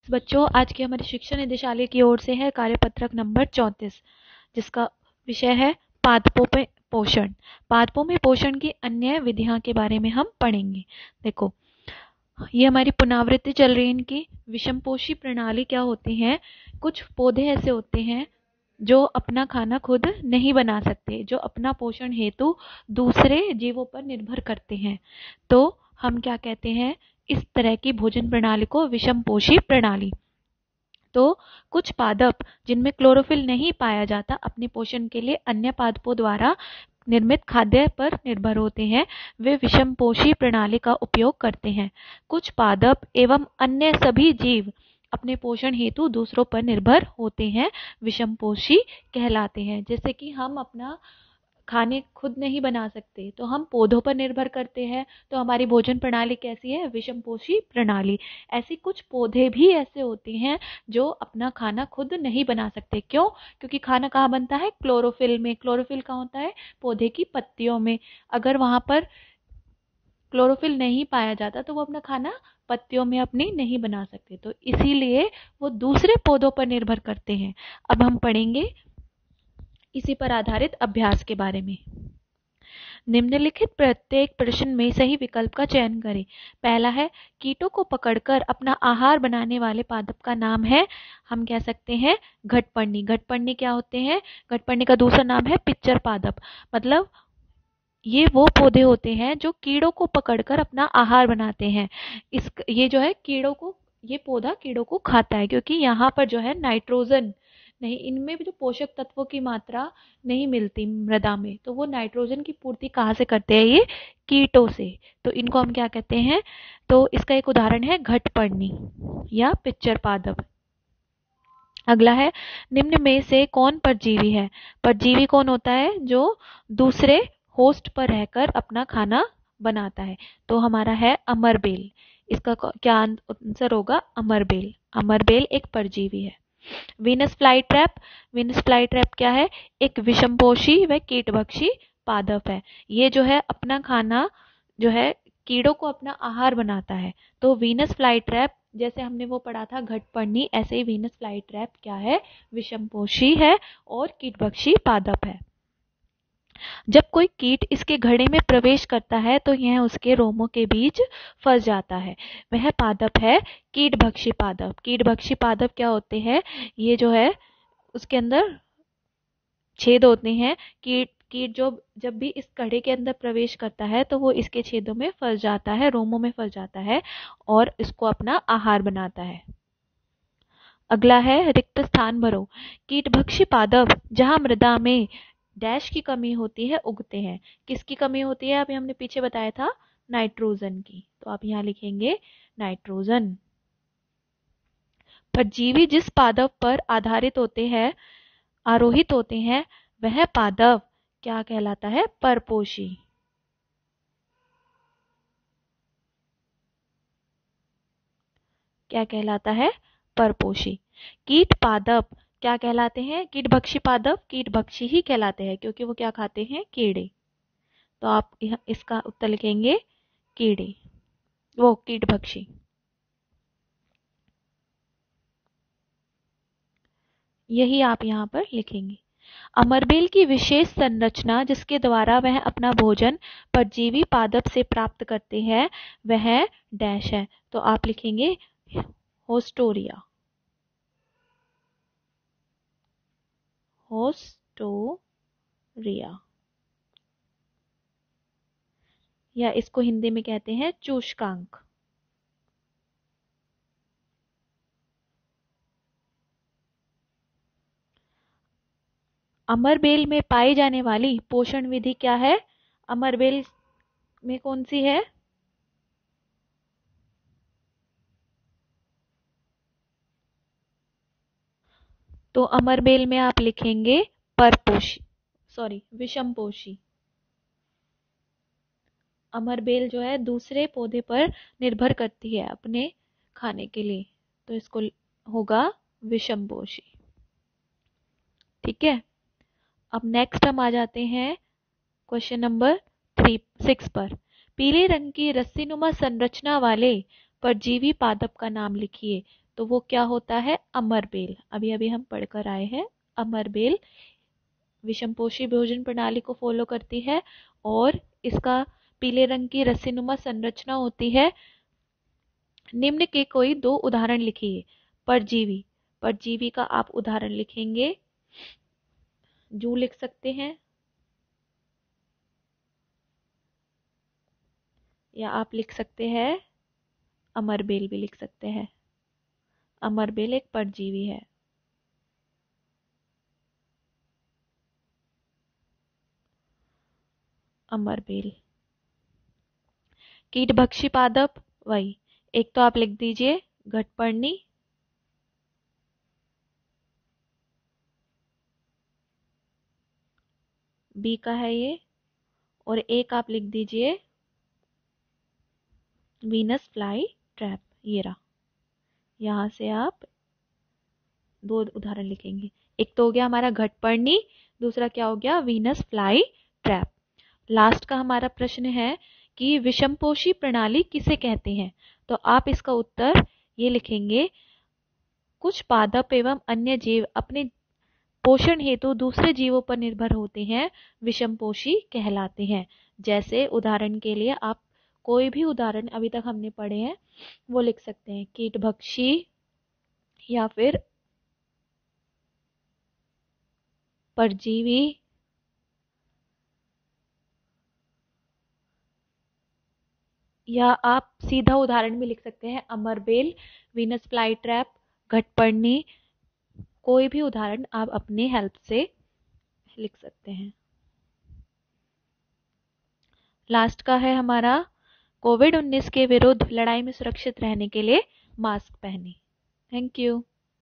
बच्चों, आज की हमारी शिक्षा निदेशालय की ओर से है कार्यपत्रक नंबर 34, जिसका विषय है पादपों में पोषण। पादपों में पोषण की अन्य विधियां के बारे में हम पढ़ेंगे। देखो, ये हमारी पुनरावृत्ति चल रही है इनकी। विषमपोषी प्रणाली क्या होती है? कुछ पौधे ऐसे होते हैं जो अपना खाना खुद नहीं बना सकते, जो अपना पोषण हेतु दूसरे जीवों पर निर्भर करते हैं। तो हम क्या कहते हैं? इस तरह की भोजन प्रणाली को विषमपोषी प्रणाली। तो कुछ पादप जिनमें क्लोरोफिल नहीं पाया जाता, अपने पोषण के लिए अन्य पादपों द्वारा निर्मित खाद्य पर निर्भर होते हैं, वे विषमपोषी प्रणाली का उपयोग करते हैं। कुछ पादप एवं अन्य सभी जीव अपने पोषण हेतु दूसरों पर निर्भर होते हैं, विषमपोषी कहलाते हैं। जैसे कि हम अपना खाने खुद नहीं बना सकते तो हम पौधों पर निर्भर करते हैं, तो हमारी भोजन प्रणाली कैसी है? विषमपोषी प्रणाली। ऐसी कुछ पौधे भी ऐसे होते हैं जो अपना खाना खुद नहीं बना सकते। क्यों? क्योंकि खाना कहाँ बनता है? क्लोरोफिल में। क्लोरोफिल कहाँ होता है? पौधे की पत्तियों में। अगर वहां पर क्लोरोफिल नहीं पाया जाता तो वो अपना खाना पत्तियों में अपनी नहीं बना सकते, तो इसीलिए वो दूसरे पौधों पर निर्भर करते हैं। अब हम पढ़ेंगे इसी पर आधारित अभ्यास के बारे में। निम्नलिखित प्रत्येक प्रश्न में सही विकल्प का चयन करें। पहला है, कीटों को पकड़कर अपना आहार बनाने वाले पादप का नाम है, हम कह सकते हैं घटपर्णी। घटपर्णी क्या होते हैं? घटपर्णी का दूसरा नाम है पिच्चर पादप। मतलब ये वो पौधे होते हैं जो कीड़ों को पकड़कर अपना आहार बनाते हैं। ये जो है कीड़ों को, ये पौधा कीड़ों को खाता है, क्योंकि यहाँ पर जो है नाइट्रोजन नहीं, इनमें भी जो पोषक तत्वों की मात्रा नहीं मिलती मृदा में, तो वो नाइट्रोजन की पूर्ति कहाँ से करते हैं? ये कीटों से। तो इनको हम क्या कहते हैं? तो इसका एक उदाहरण है घटपर्णी या पिच्चर पादप। अगला है, निम्न में से कौन परजीवी है? परजीवी कौन होता है? जो दूसरे होस्ट पर रहकर अपना खाना बनाता है। तो हमारा है अमरबेल। इसका क्या आंसर होगा? अमरबेल। अमरबेल एक परजीवी है। Venus fly trap. Venus fly trap क्या है? एक विषमपोषी व कीटभक्षी पादप है। ये जो है अपना खाना जो है कीड़ों को अपना आहार बनाता है। तो वीनस फ्लाई ट्रैप, जैसे हमने वो पढ़ा था घटपर्णी, ऐसे ही वीनस फ्लाई ट्रैप क्या है? विषमपोषी है और कीटभक्षी पादप है। जब कोई कीट इसके घड़े में प्रवेश करता है तो यह उसके रोमों के बीच फंस जाता है। वह पादप है कीटभक्षी पादप। कीटभक्षी पादप क्या होते हैं? ये जो है उसके अंदर छेद होते हैं। कीट कीट जो जब भी इस कड़े के अंदर प्रवेश करता है तो वो इसके छेदों में फंस जाता है, रोमों में फंस जाता है और इसको अपना आहार बनाता है। अगला है, रिक्त स्थान भरो। कीटभक्षी पादप जहां मृदा में डैश की कमी होती है उगते हैं। किसकी कमी होती है? अभी हमने पीछे बताया था नाइट्रोजन की, तो आप यहाँ लिखेंगे नाइट्रोजन। परजीवी जिस पादप पर आधारित होते हैं, आरोहित होते हैं, वह पादप क्या कहलाता है? परपोषी। क्या कहलाता है? परपोषी। कीट पादप क्या कहलाते हैं? कीटभक्षी पादप कीटभक्षी ही कहलाते हैं, क्योंकि वो क्या खाते हैं? कीड़े। तो आप इसका उत्तर लिखेंगे कीड़े, वो कीटभक्षी। यही आप यहाँ पर लिखेंगे। अमरबेल की विशेष संरचना जिसके द्वारा वह अपना भोजन परजीवी पादप से प्राप्त करते हैं, वह डैश है। तो आप लिखेंगे होस्टोरिया। होस्टोरिया, या इसको हिंदी में कहते हैं चूषकांक। अमरबेल में पाई जाने वाली पोषण विधि क्या है? अमरबेल में कौन सी है? तो अमरबेल में आप लिखेंगे परपोषी, सॉरी विषमपोषी। अमरबेल जो है दूसरे पौधे पर निर्भर करती है अपने खाने के लिए, तो इसको होगा विषमपोषी। ठीक है। अब नेक्स्ट हम आ जाते हैं क्वेश्चन नंबर 6 पर। पीले रंग की रस्सीनुमा संरचना वाले परजीवी पादप का नाम लिखिए। तो वो क्या होता है? अमरबेल। अभी अभी हम पढ़कर आए हैं। अमरबेल विषमपोषी भोजन प्रणाली को फॉलो करती है और इसका पीले रंग की रस्सीनुमा संरचना होती है। निम्न के कोई दो उदाहरण लिखिए। परजीवी, परजीवी का आप उदाहरण लिखेंगे। जू लिख सकते हैं या आप लिख सकते हैं अमरबेल भी लिख सकते हैं। अमरबेल एक परजीवी है। अमरबेल। कीटभक्षी पादप, वही एक तो आप लिख दीजिए घटपर्णी, बी का है ये, और एक आप लिख दीजिए वीनस फ्लाई ट्रैप। ये रहा, यहां से आप दो उदाहरण लिखेंगे। एक तो हो गया हमारा घटपर्णी, दूसरा क्या हो गया? Venus fly trap. लास्ट का हमारा प्रश्न है कि विषमपोषी प्रणाली किसे कहते हैं? तो आप इसका उत्तर ये लिखेंगे, कुछ पादप एवं अन्य जीव अपने पोषण हेतु दूसरे जीवों पर निर्भर होते हैं, विषमपोषी कहलाते हैं। जैसे उदाहरण के लिए आप कोई भी उदाहरण अभी तक हमने पढ़े हैं वो लिख सकते हैं, कीटभक्षी या फिर परजीवी, या आप सीधा उदाहरण भी लिख सकते हैं, अमरबेल, वीनस फ्लाई ट्रैप, घटपर्णी। कोई भी उदाहरण आप अपनी हेल्प से लिख सकते हैं। लास्ट का है हमारा, कोविड-19 के विरुद्ध लड़ाई में सुरक्षित रहने के लिए मास्क पहने। Thank you.